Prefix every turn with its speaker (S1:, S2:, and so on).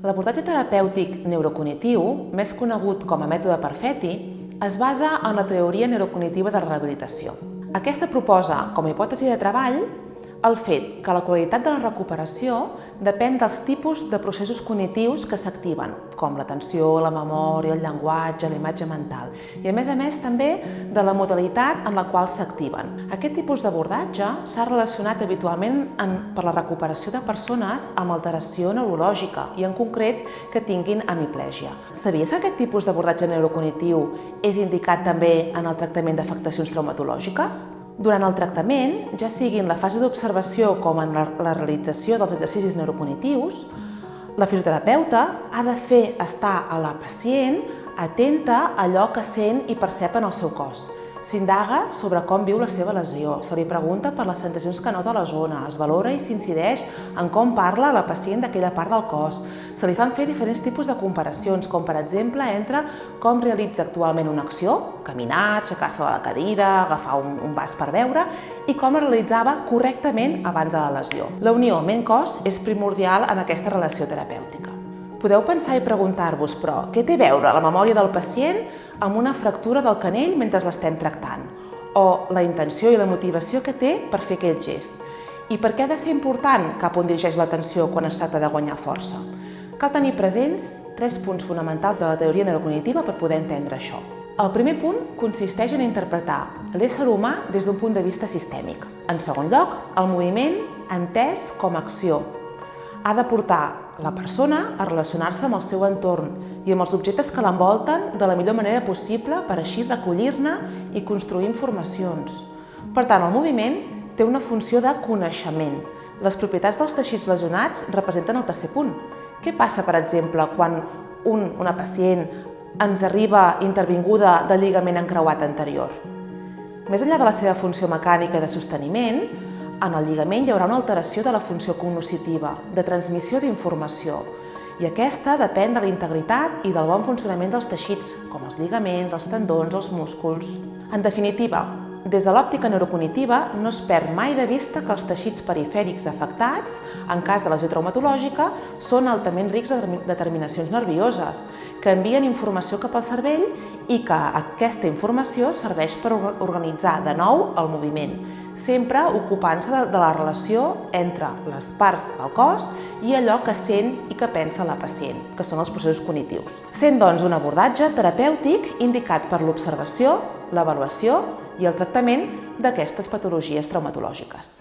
S1: L'abordatge terapèutic neurocognitiu, més conegut com a mètode Perfetti, es basa en la teoria neurocognitiva de la rehabilitació. Aquesta proposa, com a hipòtesi de treball, el fet que la qualitat de la recuperació depèn dels tipus de processos cognitius que s'activen, com l'atenció, la memòria, el llenguatge, la imatge mental, i a més també de la modalitat en la qual s'activen. Aquest tipus d'abordatge s'ha relacionat habitualment per la recuperació de persones amb alteració neurològica i en concret que tinguin hemiplegia. Sabies que aquest tipus d'abordatge neurocognitiu és indicat també en el tractament d'afectacions traumatològiques? Durant el tractament, ja sigui en la fase d'observació com en la realització dels exercicis neurocognitius, la fisioterapeuta ha de fer estar a la pacient atenta a allò que sent i percep en el seu cos. S'indaga sobre com viu la seva lesió, se li pregunta per les sensacions que nota a la zona, es valora i s'incideix en com parla la pacient d'aquella part del cos. Se li fan fer diferents tipus de comparacions, com per exemple entre com realitza actualment una acció, caminar, aixecar-se de la cadira, agafar un vas per beure, i com la realitzava correctament abans de la lesió. La unió ment-cos és primordial en aquesta relació terapèutica. Podeu pensar i preguntar-vos, però, què té a veure la memòria del pacient amb una fractura del canell mentre l'estem tractant? O la intenció i la motivació que té per fer aquell gest? I per què ha de ser important cap on dirigeix l'atenció quan es tracta de guanyar força? Cal tenir presents 3 punts fonamentals de la teoria neurocognitiva per poder entendre això. El primer punt consisteix en interpretar l'ésser humà des d'un punt de vista sistèmic. En segon lloc, el moviment entès com a acció. Ha de portar la persona a relacionar-se amb el seu entorn i amb els objectes que l'envolten de la millor manera possible per així recollir-ne i construir informacions. Per tant, el moviment té una funció de coneixement. Les propietats dels teixits lesionats representen el tercer punt. Què passa, per exemple, quan una pacient ens arriba intervinguda de lligament encreuat anterior? Més enllà de la seva funció mecànica de sosteniment, en el lligament hi haurà una alteració de la funció cognitiva, de transmissió d'informació, i aquesta depèn de la integritat i del bon funcionament dels teixits, com els lligaments, els tendons, els músculs. En definitiva, des de l'òptica neurocognitiva no es perd mai de vista que els teixits perifèrics afectats, en cas de lesió traumatològica, són altament rics de terminacions nervioses, que envien informació cap al cervell i que aquesta informació serveix per organitzar de nou el moviment, sempre ocupant-se de la relació entre les parts del cos i allò que sent i que pensa la pacient, que són els processos cognitius. Sent, doncs, un abordatge terapèutic indicat per l'observació, l'avaluació i el tractament d'aquestes patologies traumatològiques.